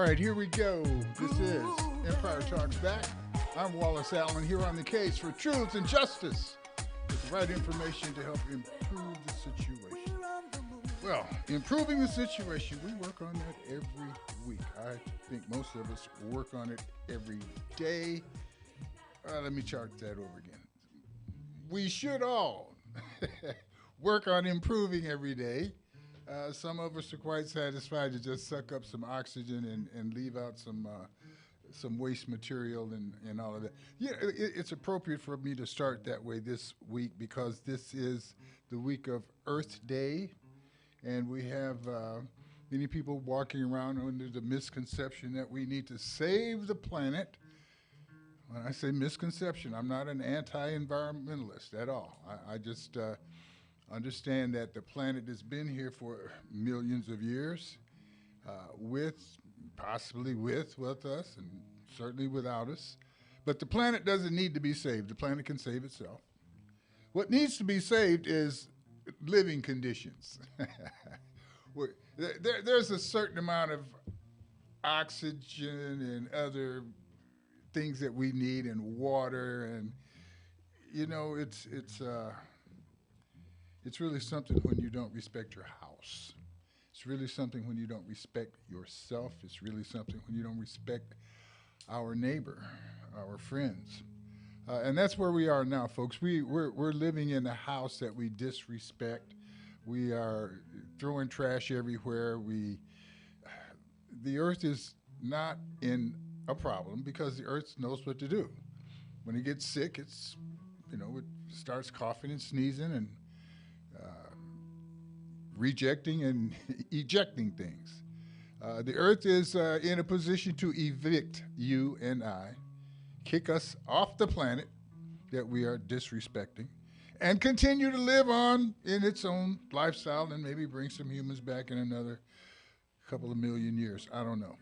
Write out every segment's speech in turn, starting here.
right, here we go. This is Empire Talks Back. I'm Wallace Allen here on the case for truth and justice with the right information to help improve the situation. Well, improving the situation, we work on that every week. I think most of us work on it every day. Let me chart that over again. We should all work on improving every day. Some of us are quite satisfied to just suck up some oxygen and leave out some waste material and all of that. Yeah, it's appropriate for me to start that way this week because this is the week of Earth Day, and we have many people walking around under the misconception that we need to save the planet. When I say misconception, I'm not an anti-environmentalist at all. I just understand that the planet has been here for millions of years, possibly with us, and certainly without us. But the planet doesn't need to be saved. The planet can save itself. What needs to be saved is living conditions. There's a certain amount of oxygen and other things that we need, and water, and it's really something when you don't respect your house. It's really something when you don't respect yourself. It's really something when you don't respect our neighbor, our friends. And that's where we are now, folks. We're living in a house that we disrespect. We are throwing trash everywhere. The earth is not in a problem because the earth knows what to do. When it gets sick, it starts coughing and sneezing and rejecting and ejecting things. The earth is in a position to evict you and I, kick us off the planet that we are disrespecting, and continue to live on in its own lifestyle and maybe bring some humans back in another couple of million years. I don't know.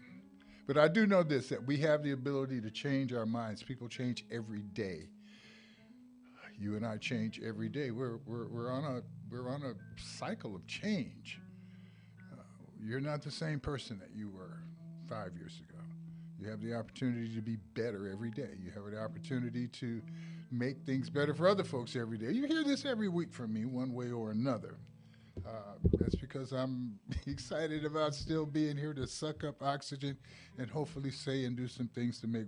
But I do know this, that we have the ability to change our minds. People change every day. You and I change every day. We're on a cycle of change. You're not the same person that you were 5 years ago. You have the opportunity to be better every day. You have the opportunity to make things better for other folks every day. You hear this every week from me one way or another. That's because I'm excited about still being here to suck up oxygen and hopefully say and do some things to make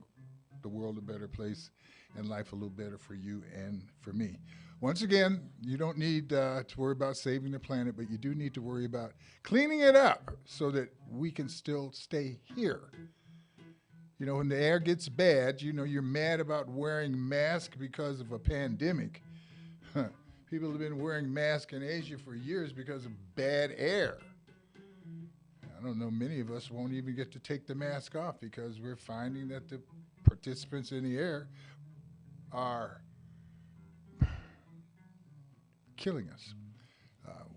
the world a better place and life a little better for you and for me. Once again, you don't need to worry about saving the planet, but you do need to worry about cleaning it up so that we can still stay here. When the air gets bad, you're mad about wearing masks because of a pandemic. People have been wearing masks in Asia for years because of bad air. I don't know, many of us won't even get to take the mask off because we're finding that the participants in the air are killing us.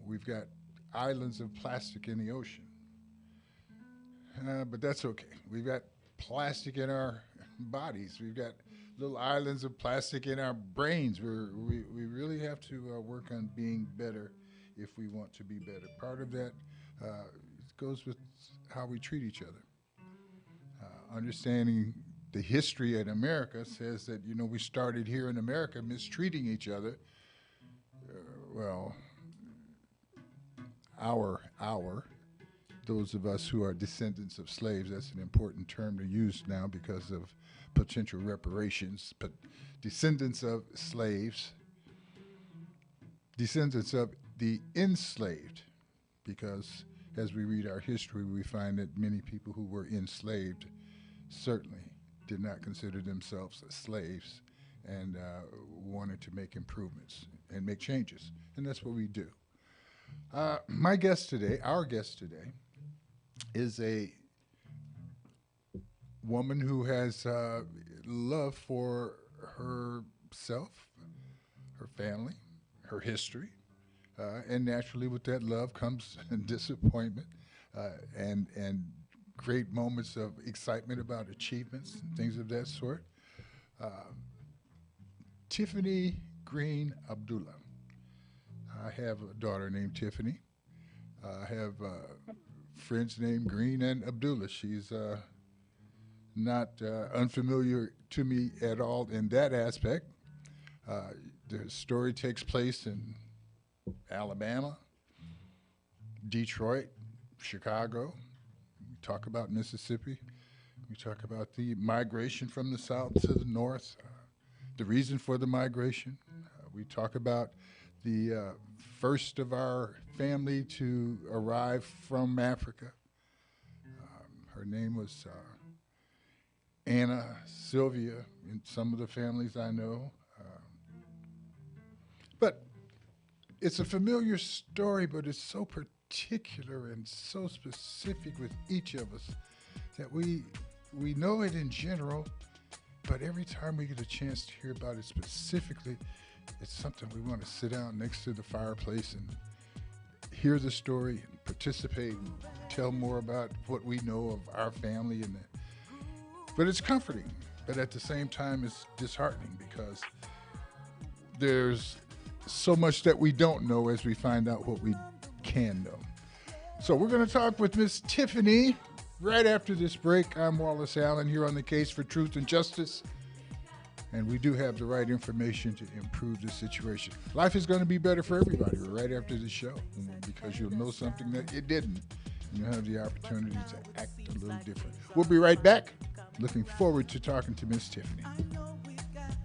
We've got islands of plastic in the ocean. But that's okay. We've got plastic in our bodies. We've got little islands of plastic in our brains. We really have to work on being better if we want to be better. Part of that goes with how we treat each other. Understanding the history in America says that, we started here in America mistreating each other. Those of us who are descendants of slaves, that's an important term to use now because of potential reparations, but descendants of slaves, descendants of the enslaved, because as we read our history, we find that many people who were enslaved certainly did not consider themselves slaves and wanted to make improvements and make changes, and that's what we do. Our guest today, is a woman who has love for herself, her family, her history, and naturally with that love comes disappointment and great moments of excitement about achievements and things of that sort. Tiffany Green Abdullah. I have a daughter named Tiffany. I have friends named Green and Abdullah. She's not unfamiliar to me at all in that aspect. The story takes place in Alabama, Detroit, Chicago. We talk about Mississippi. We talk about the migration from the south to the north, the reason for the migration. We talk about the first of our family to arrive from Africa. Her name was Anna, Sylvia, in some of the families I know. But it's a familiar story, but it's so particular and so specific with each of us that we know it in general, but every time we get a chance to hear about it specifically, it's something we want to sit down next to the fireplace and hear the story and participate and tell more about what we know of our family. But it's comforting, but at the same time it's disheartening because there's so much that we don't know as we find out what we can know. So we're going to talk with Miss Tiffany right after this break. I'm Wallace Allen here on the Case for Truth and Justice, and we do have the right information to improve the situation. Life is going to be better for everybody right after the show because you'll know something that it didn't. And you'll have the opportunity to act a little different. We'll be right back. Looking forward to talking to Miss Tiffany. I know we got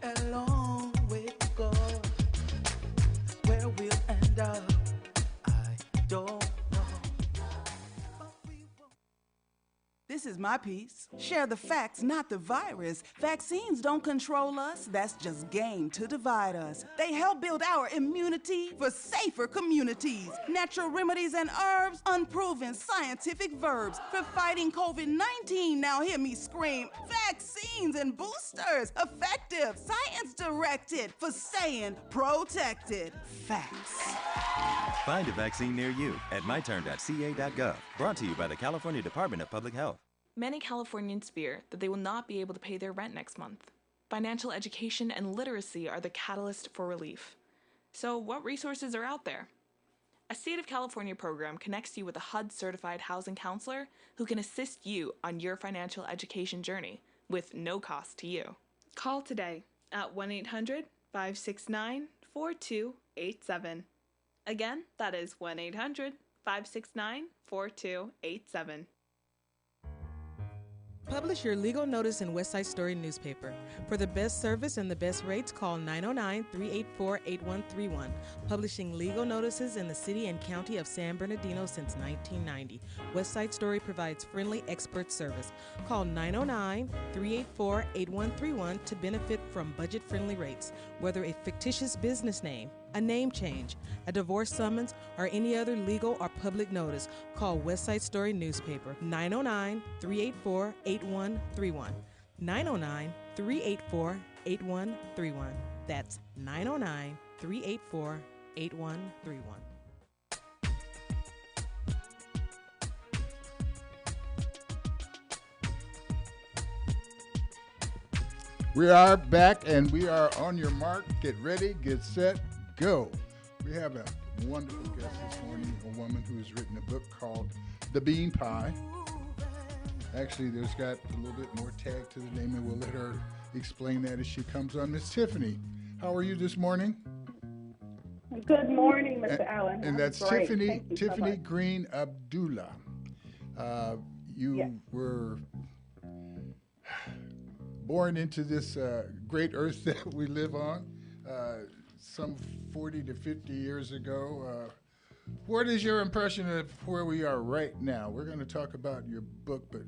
a long way to go. Where we'll end up, I don't know. But we won't. This is my piece. Share the facts, not the virus. Vaccines don't control us. That's just game to divide us. They help build our immunity for safer communities. Natural remedies and herbs, unproven scientific verbs for fighting COVID-19. Now hear me scream. Vaccines and boosters, effective, science-directed for staying protected. Facts. Find a vaccine near you at myturn.ca.gov. Brought to you by the California Department of Public Health. Many Californians fear that they will not be able to pay their rent next month. Financial education and literacy are the catalyst for relief. So what resources are out there? A State of California program connects you with a HUD-certified housing counselor who can assist you on your financial education journey with no cost to you. Call today at 1-800-569-4287. Again, that is 1-800-569-4287. Publish your legal notice in West Side Story newspaper. For the best service and the best rates, call 909-384-8131. Publishing legal notices in the city and county of San Bernardino since 1990. West Side Story provides friendly expert service. Call 909-384-8131 to benefit from budget-friendly rates. Whether a fictitious business name, a name change, a divorce summons, or any other legal or public notice, call West Side Story newspaper 909-384-8131. 909-384-8131. That's 909-384-8131. We are back, and we are on your mark. Get ready, get set, go. We have a wonderful guest this morning, a woman who has written a book called The Bean Pie. Actually, there's got a little bit more tag to the name, and we'll let her explain that as she comes on. Miss Tiffany, how are you this morning? Good morning, Mr. Allen. And that's great. Tiffany So much. Green Abdullah. You Yes. were born into this great earth that we live on some 40 to 50 years ago. What is your impression of where we are right now? We're going to talk about your book, but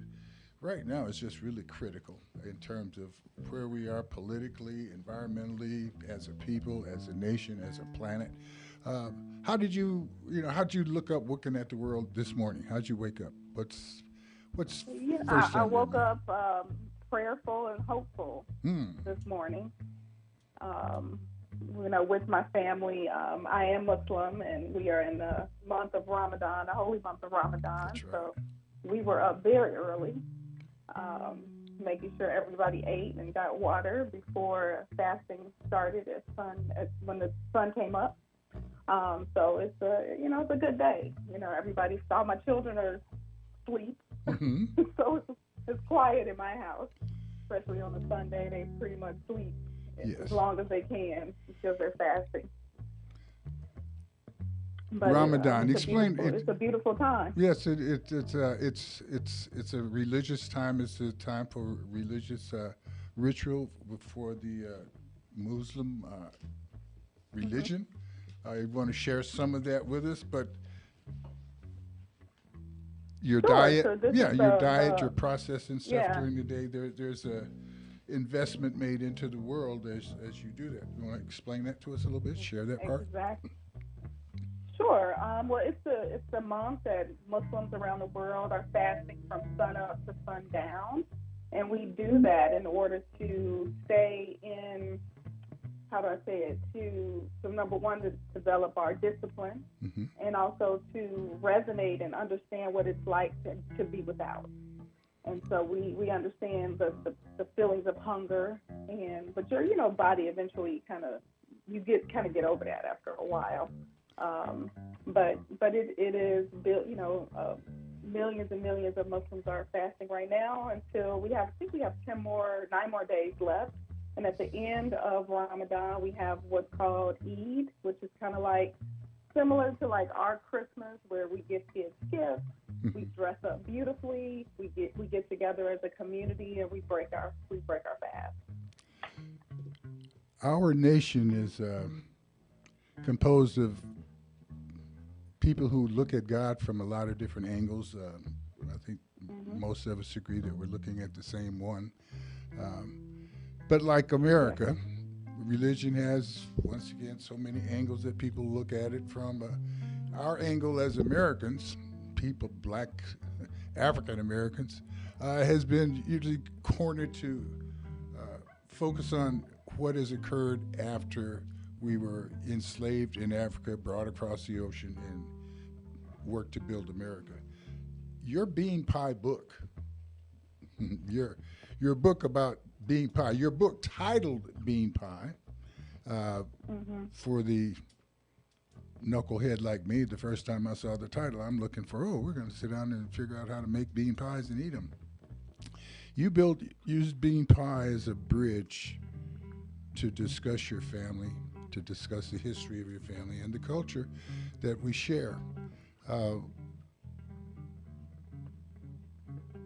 right now it's just really critical in terms of where we are politically, environmentally, as a people, as a nation, as a planet. How did you look up looking at the world this morning? How'd you wake up? What's first I on your woke mind? up prayerful and hopeful this morning. With my family, I am Muslim, and we are in the month of Ramadan, the holy month of Ramadan. That's right. So we were up very early, making sure everybody ate and got water before fasting started when the sun came up. So it's it's a good day. All my children are asleep, Mm-hmm. so it's quiet in my house, especially on a Sunday. They pretty much sleep Yes. as long as they can because they're fasting. But Ramadan. Explain it. It's a beautiful time. Yes, it's a religious time. It's a time for religious ritual for the Muslim religion. I want to share some of that with us, but your Sure. diet, So this yeah, is your diet, your processing stuff yeah. during the day. There's a investment made into the world as you do that. You want to explain that to us a little bit? Share that part. Exactly. Sure. Well, it's a month that Muslims around the world are fasting from sun up to sundown, and we do that in order to stay in. How do I say it? So number one, to develop our discipline, Mm-hmm. and also to resonate and understand what it's like to be without. And so we understand the feelings of hunger, but your body eventually you get over that after a while. But it is built. Millions and millions of Muslims are fasting right now until I think we have 9 more days left. And at the end of Ramadan, we have what's called Eid, which is kind of like similar to like our Christmas, where we give kids gifts, we dress up beautifully, we get together as a community, and we break our fast. Our nation is composed of people who look at God from a lot of different angles. I think most of us agree that we're looking at the same one. But like America, religion has, once again, so many angles that people look at it from. Our angle as Americans, people, black African Americans, has been usually cornered to focus on what has occurred after we were enslaved in Africa, brought across the ocean, and worked to build America. Your Bean Pie book, your book about bean pie, your book titled Bean Pie, for the knucklehead like me, the first time I saw the title, I'm looking for, we're going to sit down and figure out how to make bean pies and eat them. You used bean pie as a bridge to discuss your family, to discuss the history of your family and the culture that we share.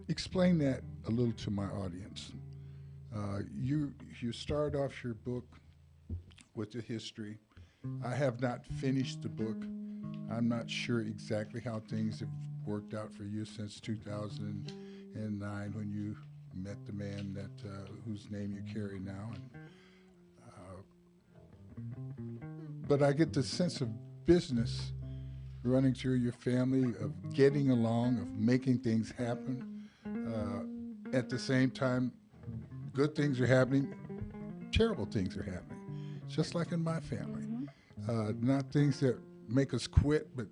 Explain that a little to my audience. You start off your book with the history. I have not finished the book. I'm not sure exactly how things have worked out for you since 2009 when you met the man whose name you carry now. But I get the sense of business running through your family, of getting along, of making things happen. At the same time, good things are happening, terrible things are happening, just like in my family. Not things that make us quit, but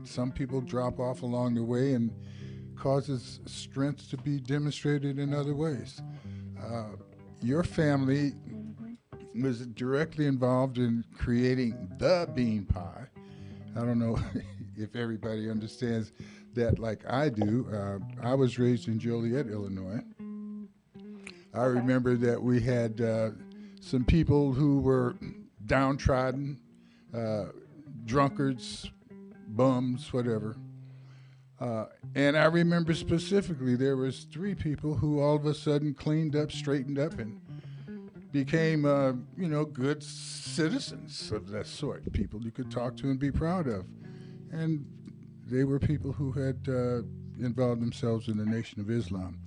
some people drop off along the way and causes strength to be demonstrated in other ways. Your family was directly involved in creating the bean pie. I don't know if everybody understands that like I do. I was raised in Joliet, Illinois. I remember that we had some people who were downtrodden, drunkards, bums, whatever. And I remember specifically there was 3 people who all of a sudden cleaned up, straightened up, and became, good citizens of that sort, people you could talk to and be proud of. And they were people who had involved themselves in the Nation of Islam.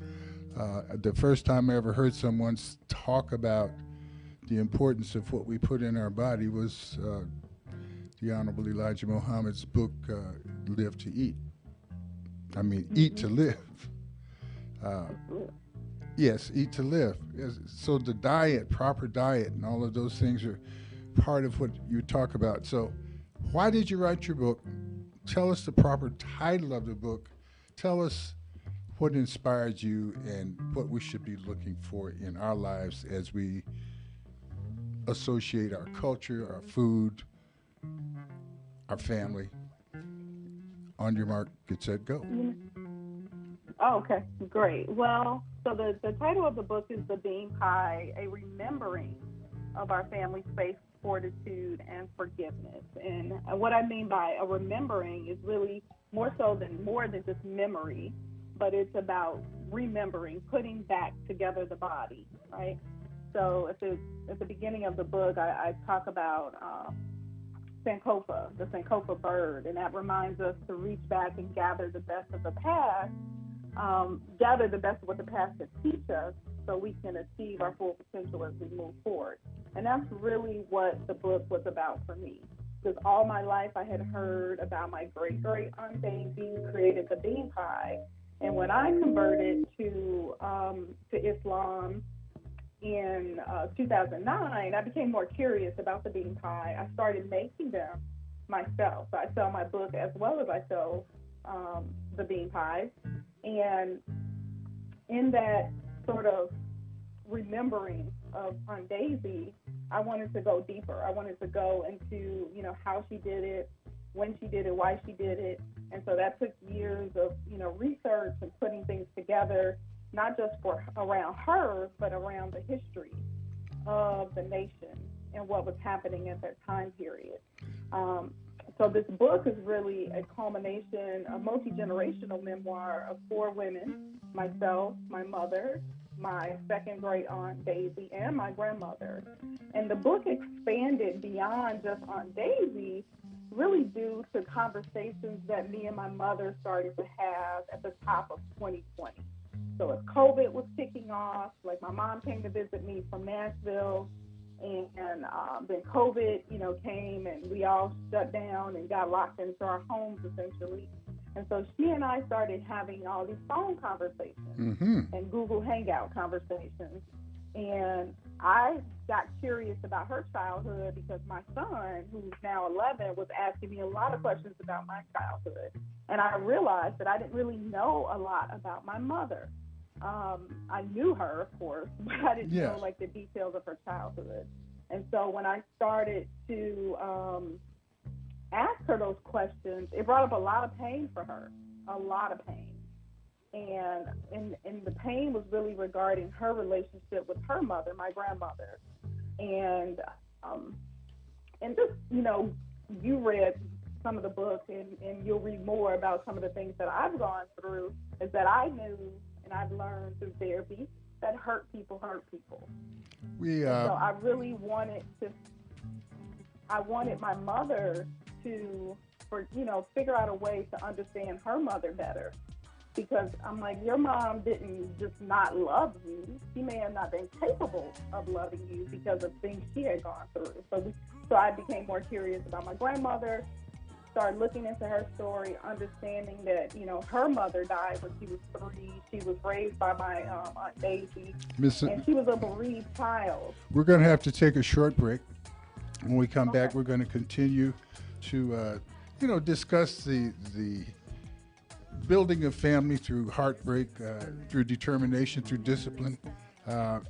The first time I ever heard someone talk about the importance of what we put in our body was the Honorable Elijah Muhammad's book, Live to Eat. I mean, Eat to Live. Yes, Eat to Live. So the diet, proper diet, and all of those things are part of what you talk about. So why did you write your book? Tell us the proper title of the book. Tell us what inspired you and what we should be looking for in our lives as we associate our culture, our food, our family. On your mark, get set, go. Oh, okay, great. Well, so the title of the book is The Bean Pie, a remembering of our family's faith, fortitude, and forgiveness. And what I mean by a remembering is really more than just memory, but it's about remembering, putting back together the body, right? So at the beginning of the book, I talk about Sankofa, the Sankofa bird, and that reminds us to reach back and gather the best of the past, gather the best of what the past can teach us so we can achieve our full potential as we move forward. And that's really what the book was about for me. Because all my life I had heard about my great-great-aunt Daisy who created the bean pie. And when I converted to Islam in 2009, I became more curious about the bean pie. I started making them myself. So I sell my book as well as I sell the bean pies. And in that sort of remembering of Aunt Daisy, I wanted to go deeper. I wanted to go into, how she did it, when she did it, why she did it. And so that took years of, research and putting things together, not just around her, but around the history of the nation and what was happening at that time period. So this book is really a culmination, a multi-generational memoir of 4 women, myself, my mother, my second great aunt Daisy, and my grandmother. And the book expanded beyond just Aunt Daisy, really due to conversations that me and my mother started to have at the top of 2020. So as COVID was kicking off, like my mom came to visit me from Nashville, and then COVID, came and we all shut down and got locked into our homes essentially. And so she and I started having all these phone conversations and Google Hangout conversations. And I got curious about her childhood because my son, who's now 11, was asking me a lot of questions about my childhood. And I realized that I didn't really know a lot about my mother. I knew her, of course, but I didn't know the details of her childhood. And so when I started to ask her those questions, it brought up a lot of pain for her, a lot of pain. And the pain was really regarding her relationship with her mother, my grandmother. And just, you read some of the book and you'll read more about some of the things that I've gone through, is that I knew and I've learned through therapy that hurt people. So I really wanted my mother to figure out a way to understand her mother better. Because I'm like, your mom didn't just not love you. She may have not been capable of loving you because of things she had gone through. So I became more curious about my grandmother, started looking into her story, understanding that, her mother died when she was 3. She was raised by my Aunt Daisy, and she was a bereaved child. We're going to have to take a short break. When we come back, we're going to continue to, discuss the building of family through heartbreak, through determination, through discipline,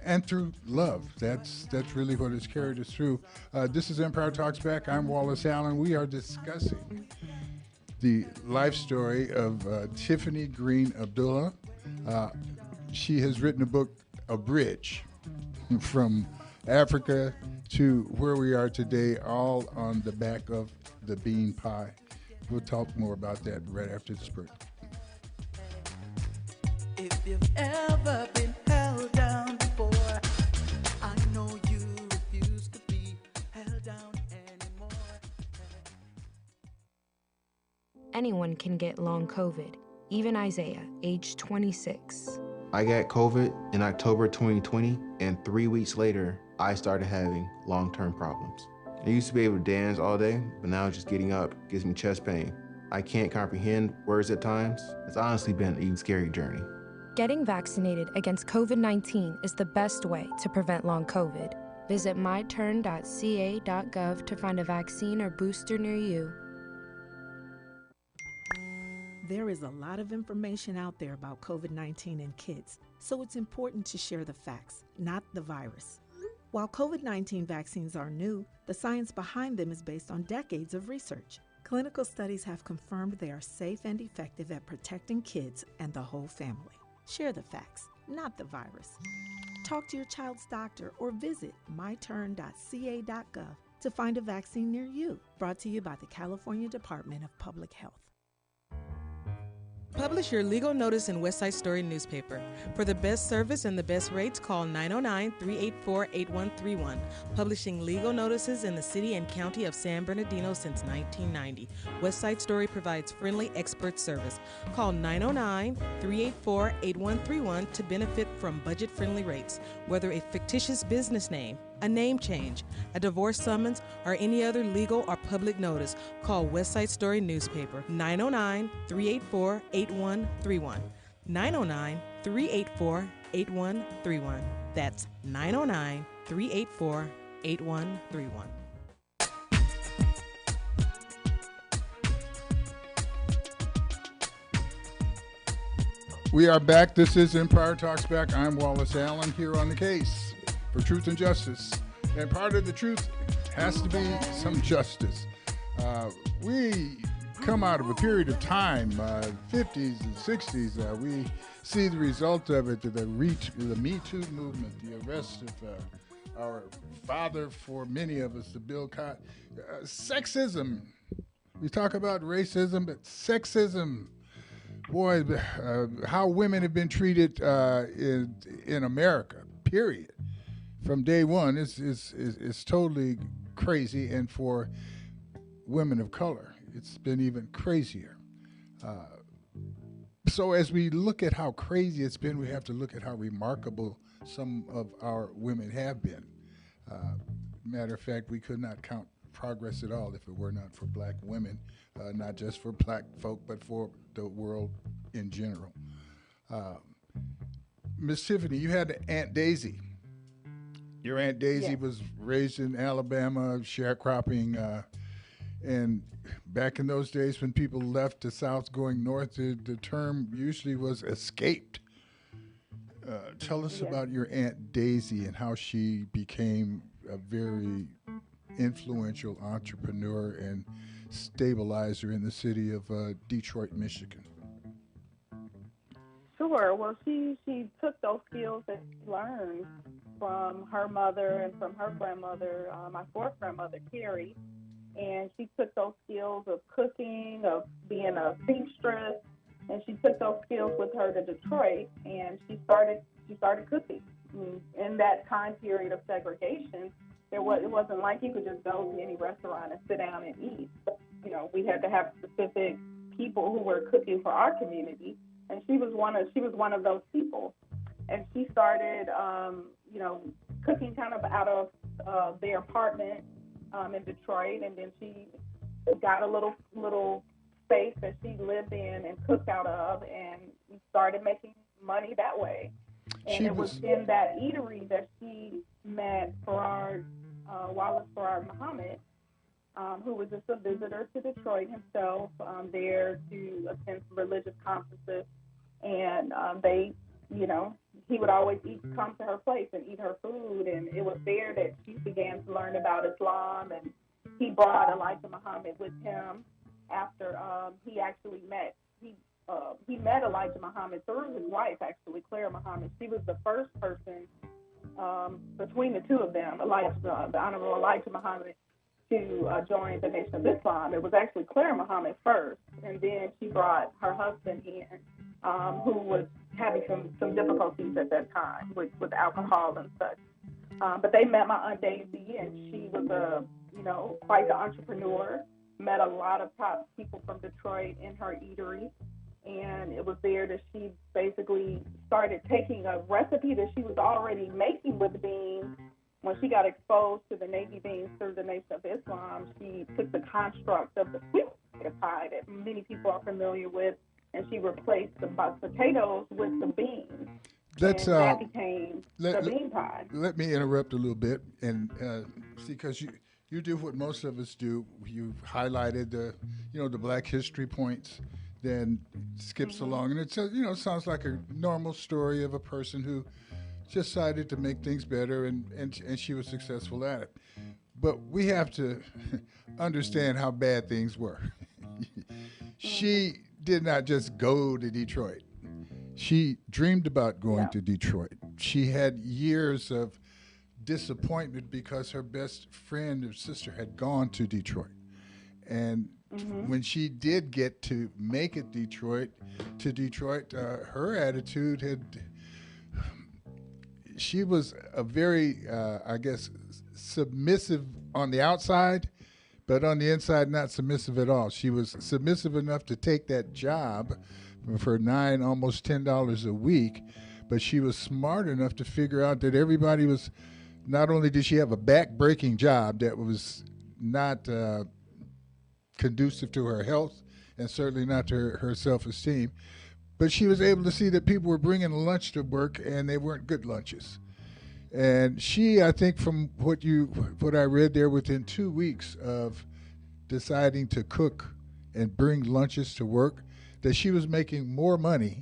and through love. That's really what has carried us through. This is Empire Talks Back. I'm Wallace Allen. We are discussing the life story of Tiffany Green Abdullah. She has written a book, A Bridge, from Africa to where we are today, all on the back of the bean pie. We'll talk more about that right after this break. If you've ever been held down before, I know you refuse to be held down anymore. Anyone can get long COVID, even Isaiah, age 26. I got COVID in October 2020, and 3 weeks later, I started having long-term problems. I used to be able to dance all day, but now just getting up gives me chest pain. I can't comprehend words at times. It's honestly been an even scary journey. Getting vaccinated against COVID-19 is the best way to prevent long COVID. Visit myturn.ca.gov to find a vaccine or booster near you. There is a lot of information out there about COVID-19 in kids, so it's important to share the facts, not the virus. While COVID-19 vaccines are new, the science behind them is based on decades of research. Clinical studies have confirmed they are safe and effective at protecting kids and the whole family. Share the facts, not the virus. Talk to your child's doctor or visit myturn.ca.gov to find a vaccine near you. Brought to you by the California Department of Public Health. Publish your legal notice in West Side Story newspaper. For the best service and the best rates, call 909-384-8131. Publishing legal notices in the city and county of San Bernardino since 1990. West Side Story provides friendly expert service. Call 909-384-8131 to benefit from budget-friendly rates. Whether a fictitious business name, a name change, a divorce summons, or any other legal or public notice, call West Side Story newspaper 909-384-8131. 909-384-8131. That's 909-384-8131. We are back. This is Empire Talks Back. I'm Wallace Allen here on the case for truth and justice. And part of the truth has to be some justice. We come out of a period of time, 50s and 60s. We see the result of it, the Me Too movement, the arrest of our father for many of us, the Bill Cosby. Sexism. We talk about racism, but sexism. Boy, how women have been treated in America, period. From day one, is totally crazy, and for women of color, it's been even crazier. So as we look at how crazy it's been, we have to look at how remarkable some of our women have been. Matter of fact, we could not count progress at all if it were not for black women, not just for black folk, but for the world in general. Miss Tiffany, you had Aunt Daisy. Your Aunt Daisy was raised in Alabama, sharecropping, and back in those days when people left the South going north, the term usually was escaped. Tell us about your Aunt Daisy and how she became a very influential entrepreneur and stabilizer in the city of Detroit, Michigan. Sure. Well, she took those skills that she learned from her mother and from her grandmother, my fourth grandmother, Carrie, and she took those skills of cooking, of being a seamstress, and she took those skills with her to Detroit, and she started cooking. In that time period of segregation, it wasn't like you could just go to any restaurant and sit down and eat. You know, we had to have specific people who were cooking for our community, and she was one of those people. And she started, cooking kind of out of their apartment in Detroit, and then she got a little space that she lived in and cooked out of, and started making money that way. And it was in that eatery that she met Wallace Muhammad, who was just a visitor to Detroit himself, there to attend some religious conferences. And he would always come to her place and eat her food. And it was there that she began to learn about Islam. And he brought Elijah Muhammad with him after he actually met. He met Elijah Muhammad through his wife, actually, Clara Muhammad. She was the first person between the two of them, the Honorable Elijah Muhammad, to join the Nation of Islam. It was actually Clara Muhammad first, and then she brought her husband in, who was having some difficulties at that time with alcohol and such. But they met my Aunt Daisy, and she was quite the entrepreneur. Met a lot of top people from Detroit in her eatery. And it was there that she basically started taking a recipe that she was already making with beans. When she got exposed to the navy beans through the Nation of Islam, she took the construct of the sweet potato pie that many people are familiar with, and she replaced the potatoes with the beans. That became the bean pie. Let me interrupt a little bit, and because you do what most of us do. You highlighted the Black History points, then skips along, and it sounds like a normal story of a person who just decided to make things better, and she was successful at it. But we have to understand how bad things were. she did not just go to Detroit. She dreamed about going to Detroit. She had years of disappointment because her best friend or sister had gone to Detroit. And when she did get to make it to Detroit, her attitude she was a very, I guess, submissive on the outside, but on the inside, not submissive at all. She was submissive enough to take that job for $9, almost $10 a week, but she was smart enough to figure out that everybody was, not only did she have a back-breaking job that was not conducive to her health and certainly not to her self-esteem, but she was able to see that people were bringing lunch to work and they weren't good lunches. And she, I think from what I read there, within 2 weeks of deciding to cook and bring lunches to work, that she was making more money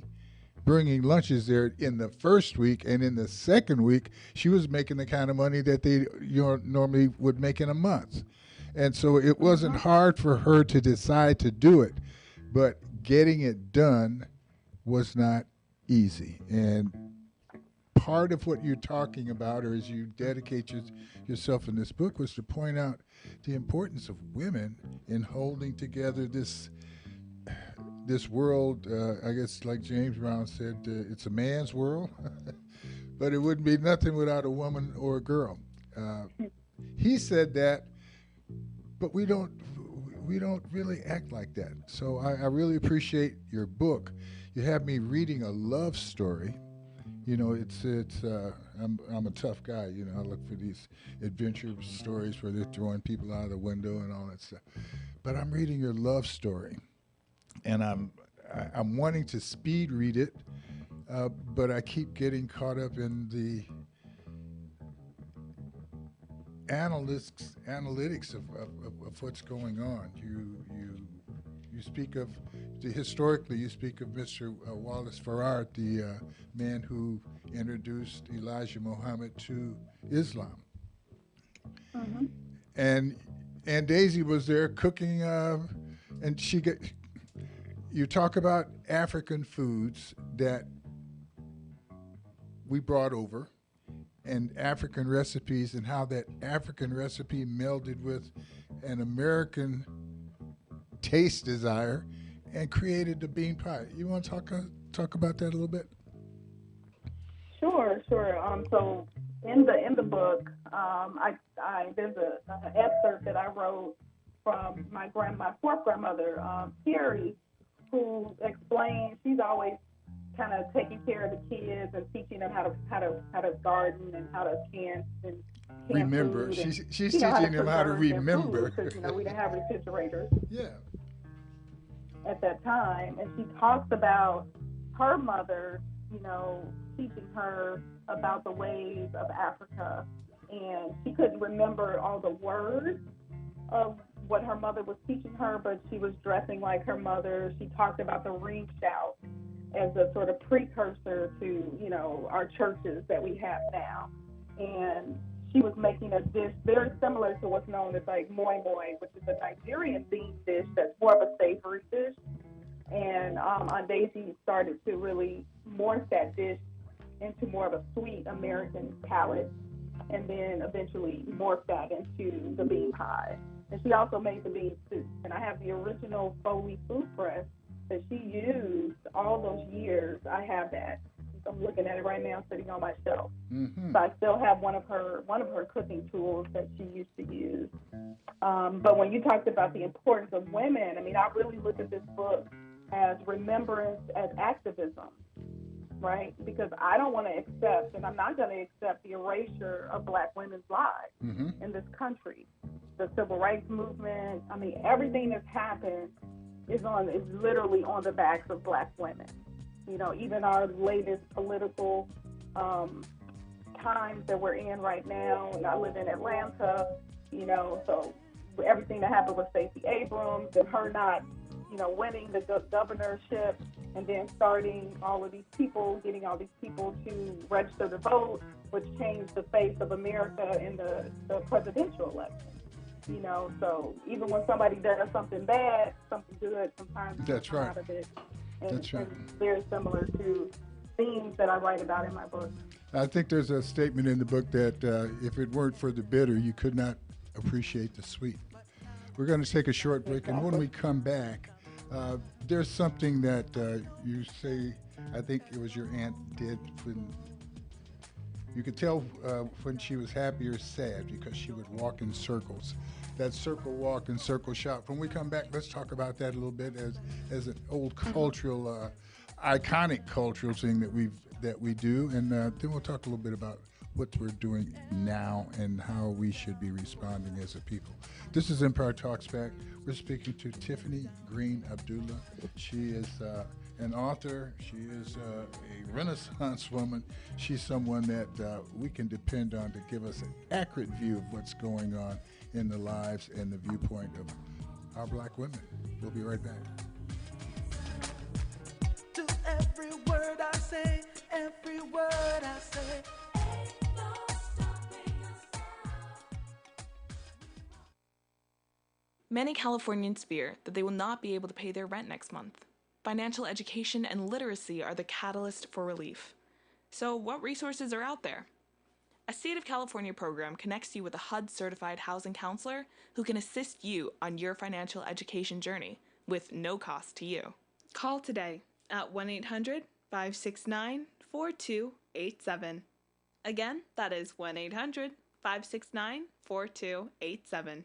bringing lunches there in the first week, and in the second week, she was making the kind of money that they normally would make in a month. And so it wasn't hard for her to decide to do it, but getting it done was not easy. And part of what you're talking about, or as you dedicate yourself in this book, was to point out the importance of women in holding together this world. I guess, like James Brown said, it's a man's world, but it wouldn't be nothing without a woman or a girl. He said that, but we don't really act like that. So I really appreciate your book. You have me reading a love story. You know, I'm a tough guy. You know, I look for these adventure stories where they're throwing people out of the window and all that stuff. But I'm reading your love story, and I'm wanting to speed read it, but I keep getting caught up in the analytics of what's going on. You speak of historically. You speak of Mr. Wallace Farrar, the man who introduced Elijah Muhammad to Islam, and Daisy was there cooking, and you talk about African foods that we brought over, and African recipes, and how that African recipe melded with an American taste desire and created the bean pie. You want to talk about that a little bit? Sure. So in the book, there's an excerpt that I wrote from my fourth grandmother, Carrie, who explained she's always kind of taking care of the kids and teaching them how to garden and how to can remember. Food, she's teaching them how to remember. Because we didn't have refrigerators. Yeah. At that time, and she talks about her mother, teaching her about the ways of Africa, and she couldn't remember all the words of what her mother was teaching her, but she was dressing like her mother. She talked about the ring shout as a sort of precursor to, our churches that we have now. And she was making a dish very similar to what's known as like moi moi, which is a Nigerian themed dish that's more of a savory dish. And Aunt Daisy started to really morph that dish into more of a sweet American palate, and then eventually morphed that into the bean pie. And she also made the bean soup. And I have the original Foley food press that she used all those years. I have that. I'm looking at it right now, sitting on my shelf. Mm-hmm. So I still have one of her cooking tools that she used to use. But when you talked about the importance of women, I really look at this book as remembrance, as activism, right? Because I don't want to accept, and I'm not going to accept, the erasure of Black women's lives in this country. The civil rights movement, everything that's happened is literally on the backs of Black women. Even our latest political times that we're in right now, and I live in Atlanta, so everything that happened with Stacey Abrams and her not, winning the governorship, and then starting getting all these people to register to vote, which changed the face of America in the presidential election. You know, so even when somebody does something bad, something good, sometimes That's come right. out of it. And, That's right. and very similar to themes that I write about in my book. I think there's a statement in the book that if it weren't for the bitter, you could not appreciate the sweet. We're going to take a short break, and when we come back, there's something that you say, I think it was your aunt did when you could tell when she was happy or sad because she would walk in circles. That circle walk and circle shop. When we come back, let's talk about that a little bit as an old cultural, iconic cultural thing that we do, and then we'll talk a little bit about what we're doing now and how we should be responding as a people. This is Empire Talks Back. We're speaking to Tiffany Green Abdullah. She is an author. She is a Renaissance woman. She's someone that we can depend on to give us an accurate view of what's going on in the lives and the viewpoint of our black women. We'll be right back. To every word I say, every word I say. Many Californians fear that they will not be able to pay their rent next month. Financial education and literacy are the catalyst for relief. So, what resources are out there? A State of California program connects you with a HUD-certified housing counselor who can assist you on your financial education journey with no cost to you. Call today at 1-800-569-4287. Again, that is 1-800-569-4287.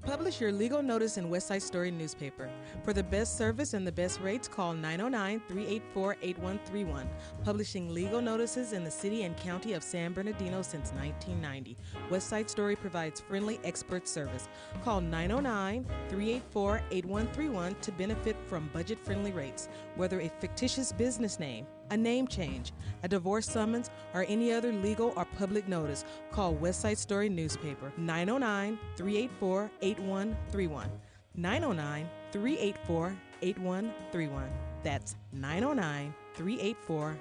Publish your legal notice in West Side Story newspaper. For the best service and the best rates, call 909-384-8131. Publishing legal notices in the city and county of San Bernardino since 1990. West Side Story provides friendly expert service. Call 909-384-8131 to benefit from budget-friendly rates. Whether a fictitious business name, a name change, a divorce summons, or any other legal or public notice, call West Side Story newspaper 909-384-8131. 909-384-8131. That's 909-384-8131.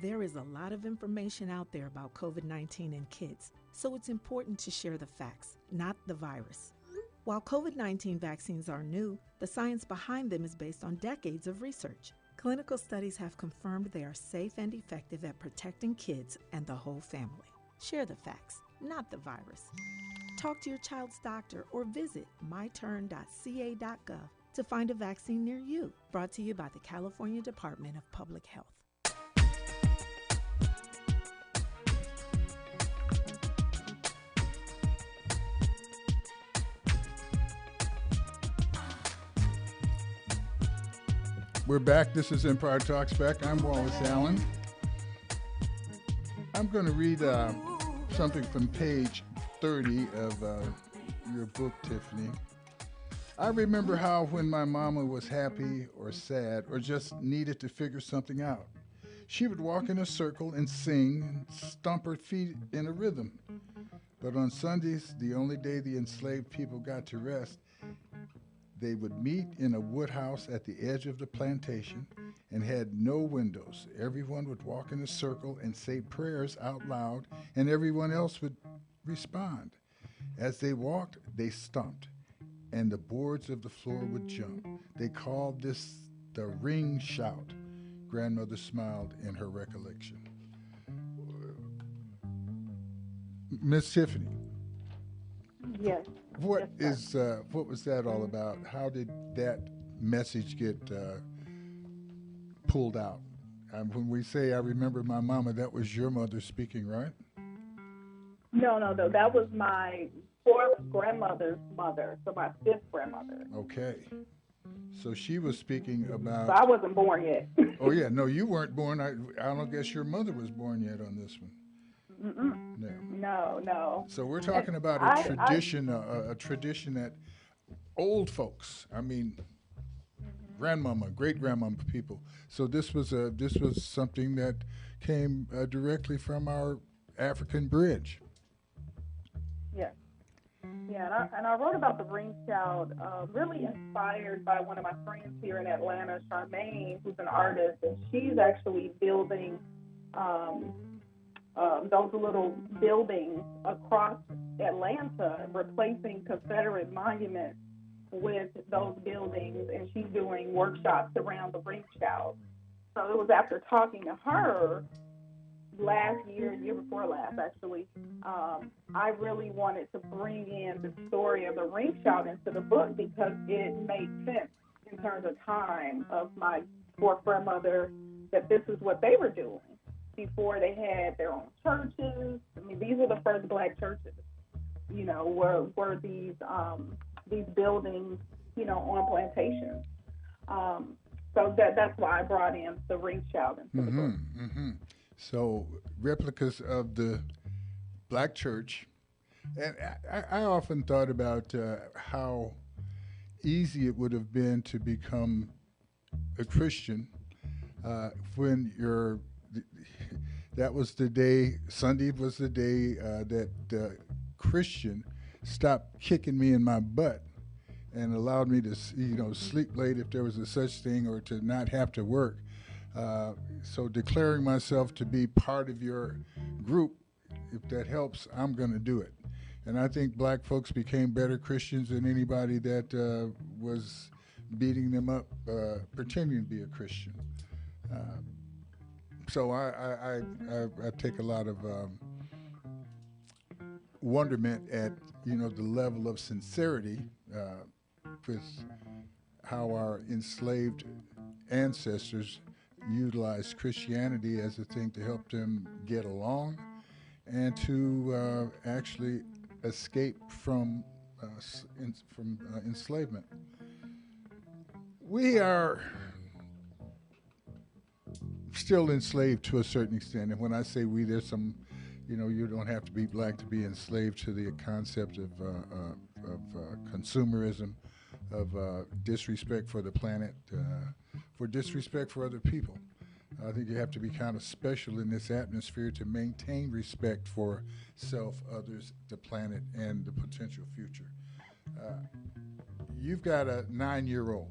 There is a lot of information out there about COVID-19 and kids, so it's important to share the facts, not the virus. While COVID-19 vaccines are new, the science behind them is based on decades of research. Clinical studies have confirmed they are safe and effective at protecting kids and the whole family. Share the facts, not the virus. Talk to your child's doctor or visit myturn.ca.gov to find a vaccine near you. Brought to you by the California Department of Public Health. We're back. This is Empire Talks Back. I'm Wallace Allen. I'm going to read something from page 30 of your book, Tiffany. I remember how when my mama was happy or sad or just needed to figure something out, she would walk in a circle and sing and stomp her feet in a rhythm. But on Sundays, the only day the enslaved people got to rest, they would meet in a wood house at the edge of the plantation and had no windows. Everyone would walk in a circle and say prayers out loud, and everyone else would respond. As they walked, they stomped, and the boards of the floor would jump. They called this the ring shout. Grandmother smiled in her recollection. Miss Tiffany. Yes. What was that all about? How did that message get pulled out? When we say I remember my mama, that was your mother speaking, right? No. That was my fourth grandmother's mother, so my fifth grandmother. Okay. So she was speaking about... So I wasn't born yet. Oh, yeah. No, you weren't born. I don't guess your mother was born yet on this one. No. So we're talking about a tradition that old folks, I mean, grandmama, great grandmama people. So this was something that came directly from our African bridge. Yes. Yeah, and I wrote about the ring shout, really inspired by one of my friends here in Atlanta, Charmaine, who's an artist, and she's actually building those little buildings across Atlanta, replacing Confederate monuments with those buildings, and she's doing workshops around the ring shout. So it was after talking to her last year before last actually, I really wanted to bring in the story of the ring shout into the book because it made sense in terms of time of my poor grandmother, that this is what they were doing before they had their own churches. I mean, these were the first black churches, you know, were these buildings, you know, on plantations. So that's why I brought in the ring shout into the book. Mm-hmm. So replicas of the black church. And I often thought about how easy it would have been to become a Christian when that was the day, Sunday was the day that Christian stopped kicking me in my butt and allowed me to, sleep late if there was a such thing, or to not have to work. So declaring myself to be part of your group, if that helps, I'm going to do it. And I think black folks became better Christians than anybody that was beating them up, pretending to be a Christian. So I take a lot of wonderment at, the level of sincerity with how our enslaved ancestors utilized Christianity as a thing to help them get along and to actually escape from enslavement. We are still enslaved to a certain extent, and when I say we, there's some, you don't have to be black to be enslaved to the concept of consumerism, of disrespect for the planet, for disrespect for other people. I think you have to be kind of special in this atmosphere to maintain respect for self, others, the planet, and the potential future. You've got a 9-year-old.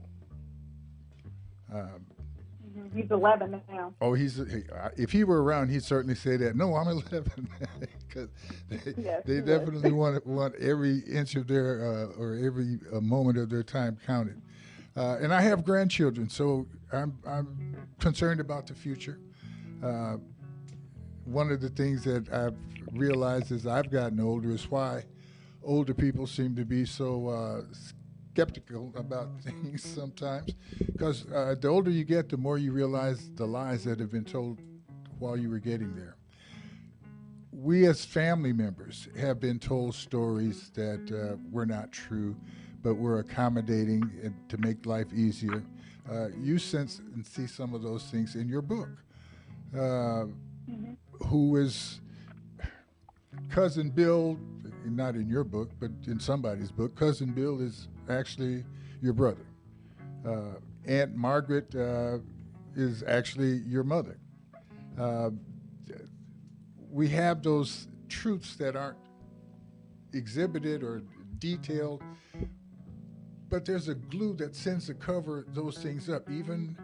He's 11 now. Oh, if he were around, he'd certainly say that. No, I'm 11, because they definitely want every inch of their or every moment of their time counted. And I have grandchildren, so I'm concerned about the future. One of the things that I've realized as I've gotten older is why older people seem to be so skeptical about things sometimes, because the older you get, the more you realize the lies that have been told while you were getting there. We as family members have been told stories that were not true, but were accommodating to make life easier. You sense and see some of those things in your book. Who is Cousin Bill, not in your book, but in somebody's book. Cousin Bill is actually your brother. Aunt Margaret is actually your mother. We have those truths that aren't exhibited or detailed, but there's a glue that tends to cover those things up, and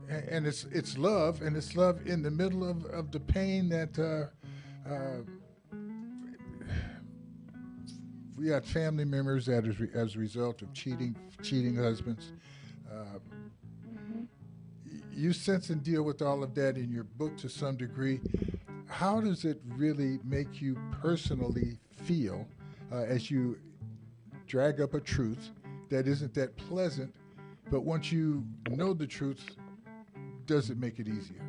it's love, and it's love in the middle of the pain that we got family members that as a result of cheating husbands. You sense and deal with all of that in your book to some degree. How does it really make you personally feel as you drag up a truth that isn't that pleasant, but once you know the truth, does it make it easier?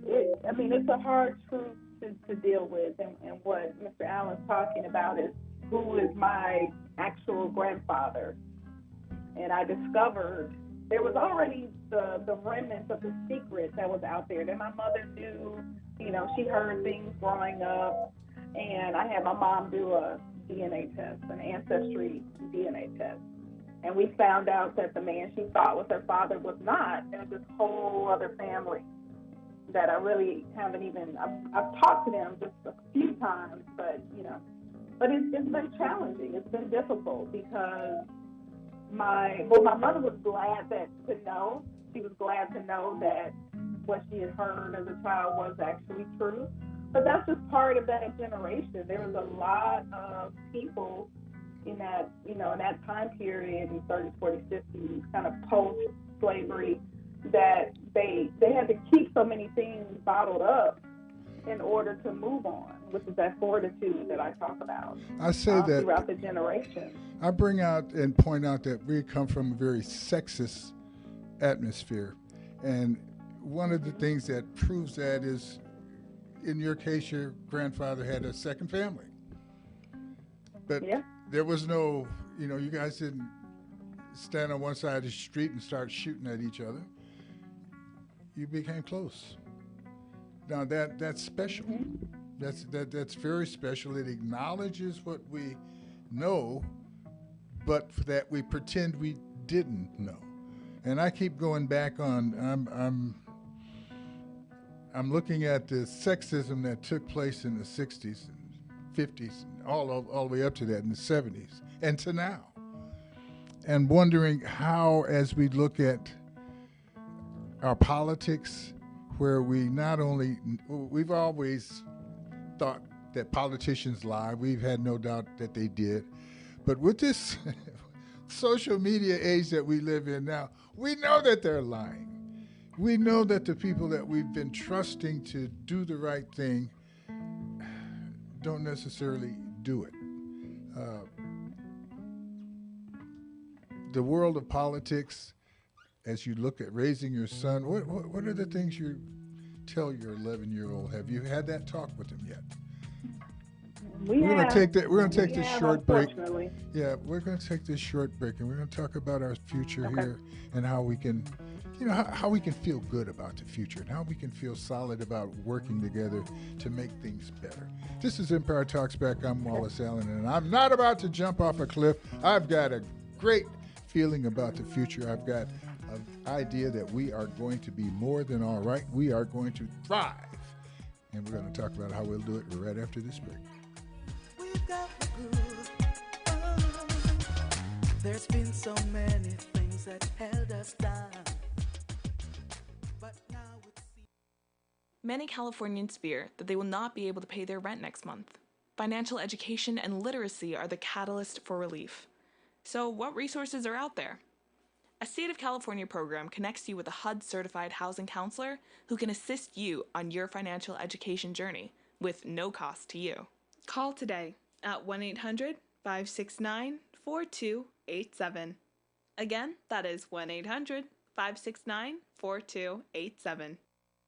It's a hard truth to deal with, and what Mr. Allen's talking about is who is my actual grandfather. And I discovered there was already the remnants of the secret that was out there that my mother knew. She heard things growing up, and I had my mom do a DNA test, an ancestry DNA test. And we found out that the man she thought was her father was not. There was this whole other family that I really haven't even, I've talked to them just a few times, but it's been challenging. It's been difficult because my mother was glad to know. She was glad to know that what she had heard as a child was actually true. But that's just part of that generation. There was a lot of people in that, in that time period in 30s, 40s, 50s, kind of post-slavery, that they had to keep so many things bottled up in order to move on, which is that fortitude that I talk about. I say that throughout the generation. I bring out and point out that we come from a very sexist atmosphere. And one of the things that proves that is, in your case, your grandfather had a second family. But there was no, you guys didn't stand on one side of the street and start shooting at each other. You became close. Now that's special. That's very special. It acknowledges what we know, but for that we pretend we didn't know. And I keep going back on. I'm looking at the sexism that took place in the 60s and 50s, and all the way up to that in the 70s and to now, and wondering how, as we look at our politics, where we've always thought that politicians lie. We've had no doubt that they did. But with this social media age that we live in now, we know that they're lying. We know that the people that we've been trusting to do the right thing don't necessarily do it. The world of politics, as you look at raising your son, what are the things you tell your 11-year-old? Have you had that talk with him yet? We're going to take this short break. Yeah, we're going to take this short break, and we're going to talk about our future here and how we can, how we can feel good about the future and how we can feel solid about working together to make things better. This is Empire Talks Back. I'm Wallace Allen, and I'm not about to jump off a cliff. I've got a great feeling about the future. I've got an idea that we are going to be more than all right. We are going to thrive, and we're going to talk about how we'll do it right after this break. We've got the good. There's been so many things that held us down. But now it seems many Californians fear that they will not be able to pay their rent next month. Financial education and literacy are the catalyst for relief. So what resources are out there? A State of California program connects you with a HUD-certified housing counselor who can assist you on your financial education journey with no cost to you. Call today at 1-800-569-4287. Again, that is 1-800-569-4287.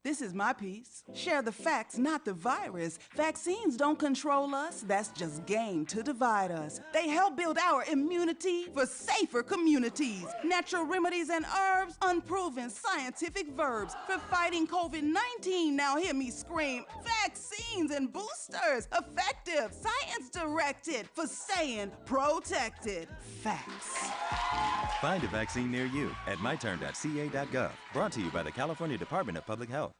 This is my piece. Share the facts, not the virus. Vaccines don't control us. That's just game to divide us. They help build our immunity for safer communities. Natural remedies and herbs, unproven scientific verbs for fighting COVID-19. Now hear me scream. Vaccines and boosters, effective, science-directed for saying protected. Facts. Find a vaccine near you at myturn.ca.gov. Brought to you by the California Department of Public Health.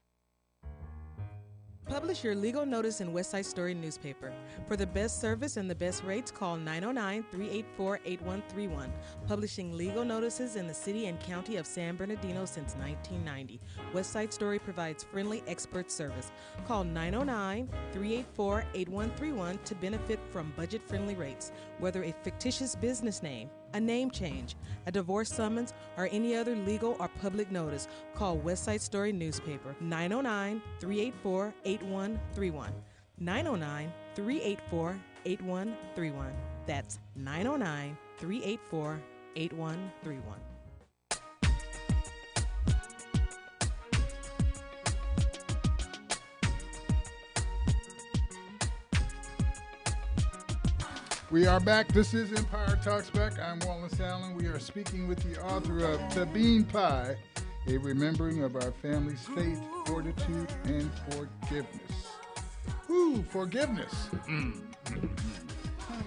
Publish your legal notice in West Side Story newspaper. For the best service and the best rates, call 909-384-8131. Publishing legal notices in the city and county of San Bernardino since 1990. West Side Story provides friendly expert service. Call 909-384-8131 to benefit from budget-friendly rates. Whether a fictitious business name, a name change, a divorce summons, or any other legal or public notice, call West Side Story newspaper 909-384-8131. 909-384-8131. That's 909-384-8131. We are back. This is Empire Talks Back. I'm Wallace Allen. We are speaking with the author of The Bean Pie, a remembering of our family's faith, fortitude, and forgiveness. Ooh, forgiveness.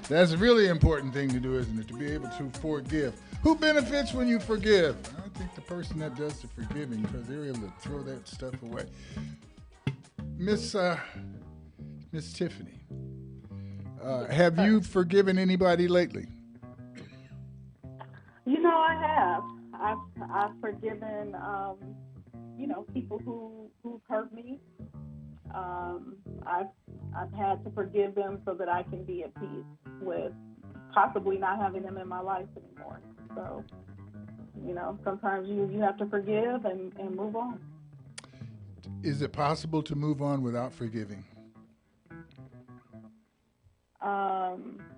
That's a really important thing to do, isn't it? To be able to forgive. Who benefits when you forgive? I think the person that does the forgiving, because they're able to throw that stuff away. Miss Tiffany. Have you forgiven anybody lately? I have. I've forgiven people who've hurt me. I've had to forgive them so that I can be at peace with possibly not having them in my life anymore. So, sometimes you have to forgive and move on. Is it possible to move on without forgiving?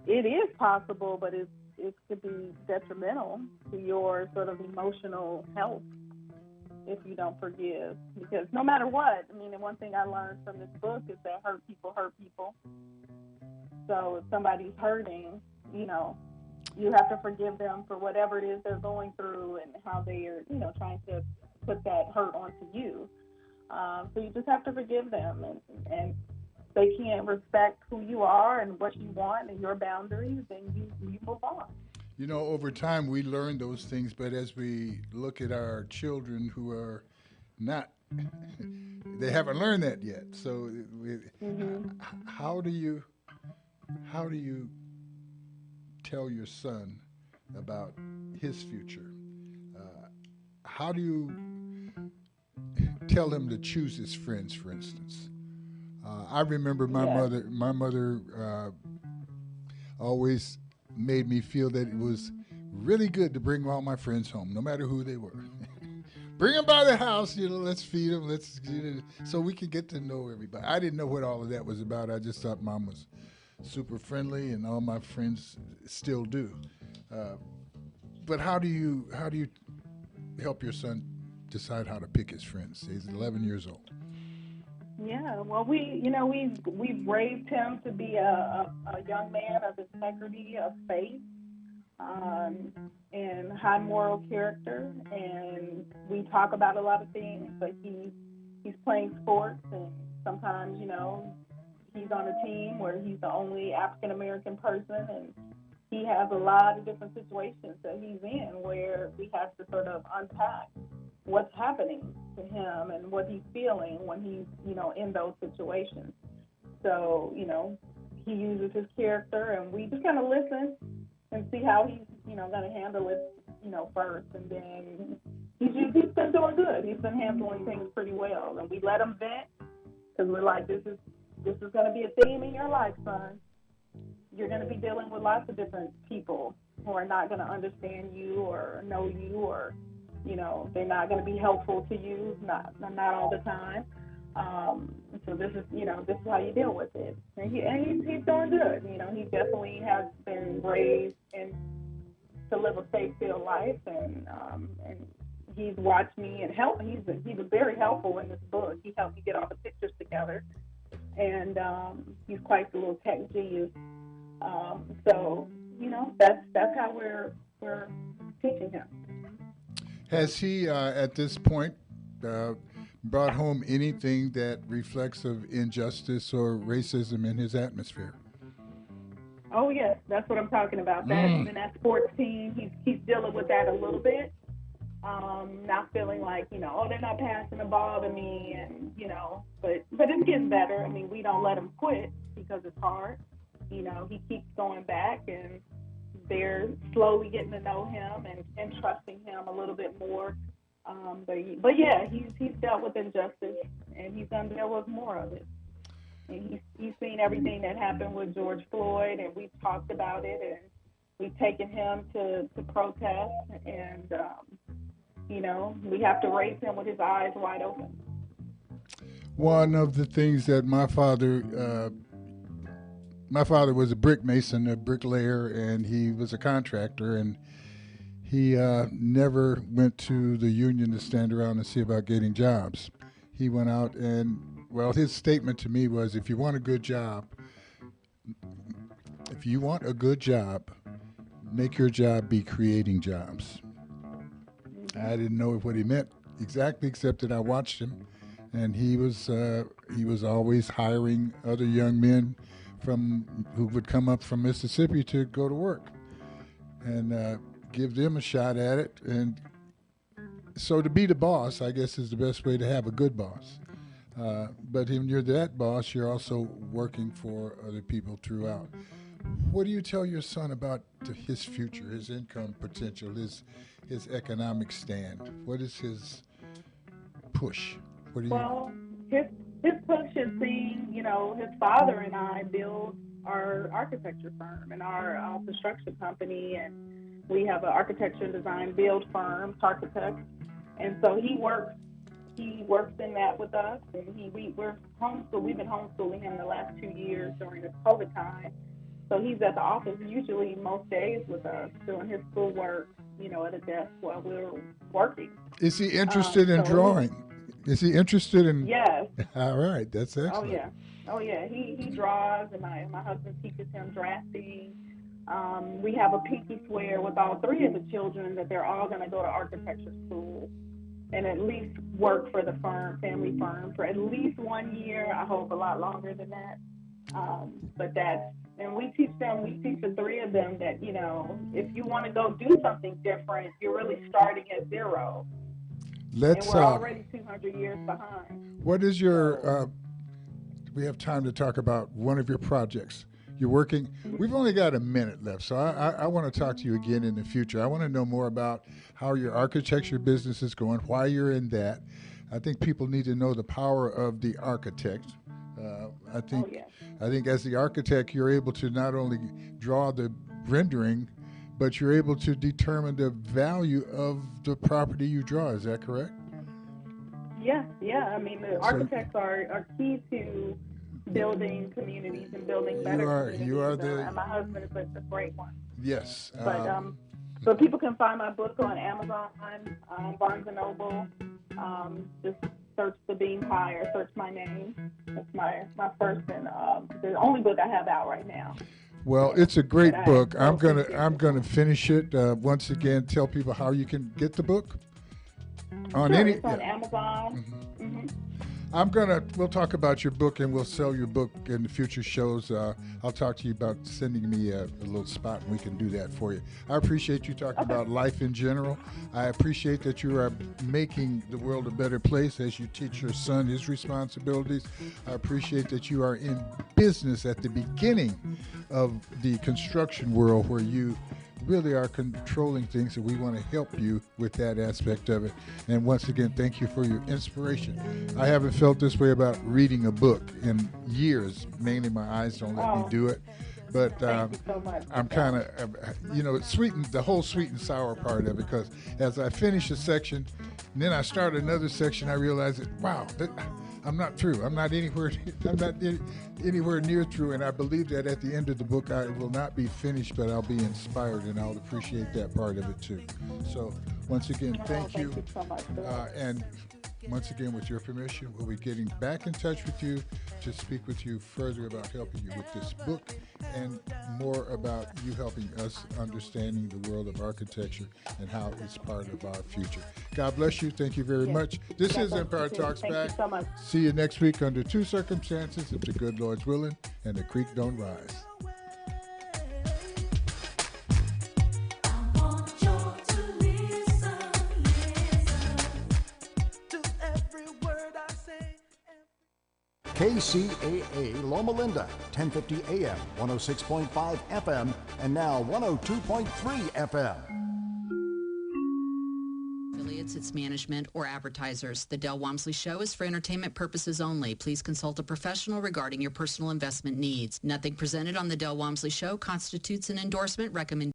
It is possible, but it could be detrimental to your sort of emotional health if you don't forgive. Because no matter what, and one thing I learned from this book is that hurt people hurt people. So if somebody's hurting, you have to forgive them for whatever it is they're going through and how they are, trying to put that hurt onto you. So you just have to forgive them, and they can't respect who you are and what you want and your boundaries, then you move on. Over time we learn those things, but as we look at our children who are not, they haven't learned that yet. So how do you tell your son about his future? How do you tell him to choose his friends, for instance? I remember my mother always made me feel that it was really good to bring all my friends home, no matter who they were. Bring them by the house, let's feed them, so we could get to know everybody. I didn't know what all of that was about. I just thought Mom was super friendly, and all my friends still do. But how do you help your son decide how to pick his friends? He's 11 years old. Yeah, well, we've raised him to be a young man of integrity, of faith, and high moral character. And we talk about a lot of things, but he's playing sports, and sometimes, he's on a team where he's the only African American person, and he has a lot of different situations that he's in where we have to sort of unpack what's happening to him and what he's feeling when he's, in those situations. So, he uses his character, and we just kind of listen and see how he's, going to handle it, first. And then he's been doing good. He's been handling things pretty well. And we let him vent because we're like, this is going to be a theme in your life, son. You're going to be dealing with lots of different people who are not going to understand you or know you, or they're not going to be helpful to you, not all the time. So this is how you deal with it. And he's doing good. He definitely has been raised to live a faith-filled life, and he's watched me and helped. He was very helpful in this book. He helped me get all the pictures together, and he's quite the little tech genius. So that's how we're teaching him. Has he, at this point, brought home anything that reflects of injustice or racism in his atmosphere? Oh, yes, that's what I'm talking about. Even that sports team, he's dealing with that a little bit. Not feeling like, they're not passing the ball to me, and, but it's getting better. We don't let him quit because it's hard. He keeps going back, and they're slowly getting to know him and trusting him a little bit more. But yeah, he's dealt with injustice, and he's going to deal with more of it. And he's seen everything that happened with George Floyd, and we've talked about it, and we've taken him to protest, and we have to raise him with his eyes wide open. One of the things that my father was a brick mason, a bricklayer, and he was a contractor, and he never went to the union to stand around and see about getting jobs. He went out and, his statement to me was, if you want a good job, make your job be creating jobs. I didn't know what he meant exactly, except that I watched him, and he was always hiring other young men who would come up from Mississippi to go to work and give them a shot at it. And so to be the boss, I guess, is the best way to have a good boss. But when you're that boss, you're also working for other people throughout. What do you tell your son about his future, his income potential, his economic stand? What is his push? What do you? Well, his push is seeing, his father and I build our architecture firm and our construction company, and we have an architecture and design build firm, architects, and so he works in that with us, and we're homeschooled. We've been homeschooling him the last 2 years during this COVID time. So he's at the office usually most days with us doing his schoolwork, at a desk while we're working. Is he interested in drawing? Is he interested in? Yes. All right, that's excellent. Oh yeah. He draws, and my husband teaches him drafting. We have a pinky swear with all 3 of the children that they're all going to go to architecture school and at least work for the family firm for at least 1 year. I hope a lot longer than that. And we teach the 3 of them that, if you want to go do something different, you're really starting at zero. And we're already 200 years behind. What is your, we have time to talk about one of your projects. You're working, we've only got a minute left, so I want to talk to you again in the future. I want to know more about how your architecture business is going, why you're in that. I think people need to know the power of the architect. I think as the architect, you're able to not only draw the rendering, but you're able to determine the value of the property you draw. Is that correct? Yeah. I mean, the architects are key to building communities and building better communities. You are and my husband is a great one. Yes. But so people can find my book on Amazon, Barnes & Noble. Just search The Bean Pie or search my name. That's my first and the only book I have out right now. Well, it's a great book. I'm gonna finish it. Once again, tell people how you can get the book. It's on Amazon. Mm-hmm. We'll talk about your book, and we'll sell your book in the future shows. I'll talk to you about sending me a little spot, and we can do that for you. I appreciate you talking about life in general. I appreciate that you are making the world a better place as you teach your son his responsibilities. I appreciate that you are in business at the beginning of the construction world where you really are controlling things, and we want to help you with that aspect of it. And once again, thank you for your inspiration. I haven't felt this way about reading a book in years. Mainly my eyes don't let me do it. But thank you so much. I'm kind of, it's the whole sweet and sour part of it, because as I finish a section, and then I start another section, I realize that, wow, I'm not through. I'm not anywhere near through, and I believe that at the end of the book, I will not be finished, but I'll be inspired, and I'll appreciate that part of it too. So once again, thank you. Thank you so much. And once again, with your permission, we'll be getting back in touch with you to speak with you further about helping you with this book and more about you helping us understanding the world of architecture and how it's part of our future. God bless you. Thank you very much. This is Empire Talks Back. Thank you so much. See you next week under 2 circumstances, if the good Lord's willing and the creek don't rise. KCAA Loma Linda, 1050 AM, 106.5 FM, and now 102.3 FM. Affiliates, its management, or advertisers. The Del Walmsley Show is for entertainment purposes only. Please consult a professional regarding your personal investment needs. Nothing presented on the Del Walmsley Show constitutes an endorsement, recommendation,